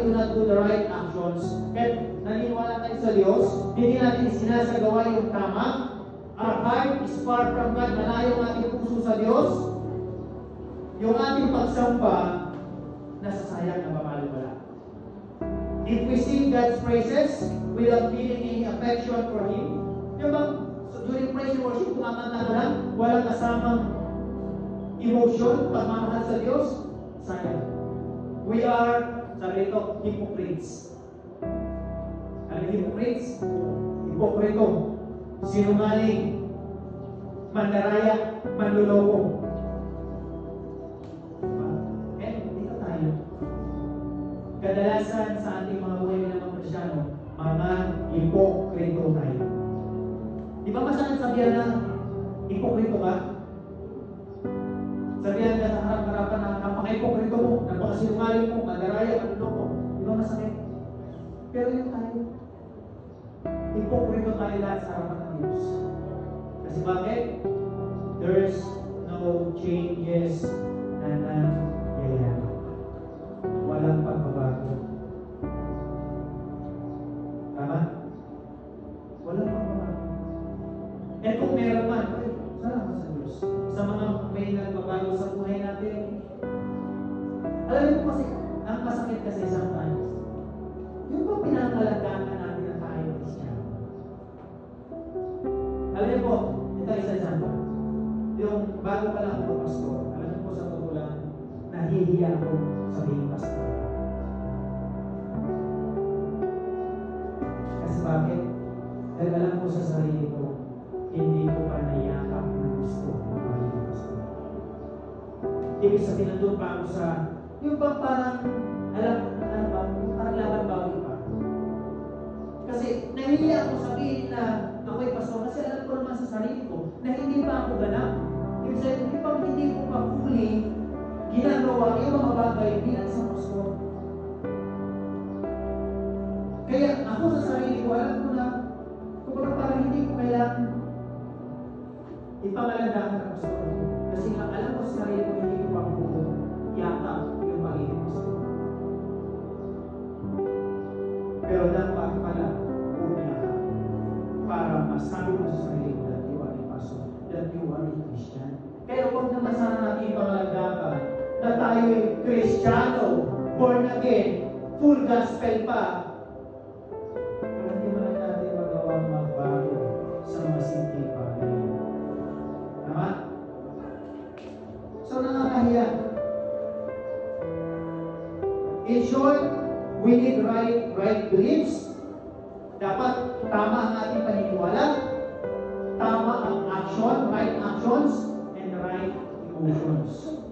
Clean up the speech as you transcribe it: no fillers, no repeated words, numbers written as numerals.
do not do the right actions. Kaya naniniwala tayo sa Diyos, hindi natin sinasagawa yung tama. Our heart is far from God. Malayo ang ating puso sa Diyos. Yung ating pagsampa, nasasayang na mamalwala. If we sing God's praises without feeling any affection for Him, yung bang during praise and worship, kumakanta ka lang, walang kasamang emotion, pagmamahal sa Diyos, sayang. We are, sabi ito, hypocrites. Ano hypocrites? Hipokrito, sinungaling, mandaraya, manluloko. Dito tayo. Kadalasan sa ating mga buhay ng mga Kristyano, mga hipokrito tayo. Di ba masakit sabihan na hipokrito ka? Sabihan ka sa harap-harapan na napaka-hipokrito mo, napaka-sinungaling mo, mandaraya, manluloko. Di ba masakit? Pero yun tayo. Hipokrito tayo lahat sa harapan ng Diyos. Kasi bakit? There's no changes na nangyayari. Walang pagbabago. Tama? Walang pagbabago. Eh kung meron man, salamat sa Diyos. Sa mga may nagbabago sa buhay natin. Alam mo kasi, ang masakit kasi sometimes, yung ba pinangalagaan natin na tayo Kristyano? Alam niyo po, ito isa-isa pa. Yung bago pa lang ako pastor, alam niyo po sa totoo lang, nahihiya ako sabihin pastor. Kasi bakit? Dahil alam ko sa sarili ko, hindi ko pa naiyakap na gusto ng maging pastor. Ibig sabihin nandun pa ako sa, yung bang parang, alam ba, parang laban bawal pa. Kasi nahihiya ako sabihin na ako'y pastor kasi alam ko naman sa sarili ko na hindi pa ako ganap. Ibig sabihin, pag hindi ko pa fully ginagawa yung mga bagay bilang sa pastor. Kaya ako sa sarili ko, alam ko na kung parang hindi ko kailangan ipangalandakan ng pastor. Kasi nga alam ko sa sarili ko hindi ko pa fully yakap yung pagiging pastor. Pero dapat pala umiyakap para masabi mo sa sarili ko that you are a pastor, that you are a Christian. Kaya huwag naman sana natin ipangalagapan na tayo'y Kristiyano, born again, full gospel pa. Pero hindi mo lang natin magawang magbago sa mga simpleng bagay. Tama? So nakakahiya. In short, we need right beliefs. Dapat tama ang ating paniniwala, tama ang action, right actions, and right emotions.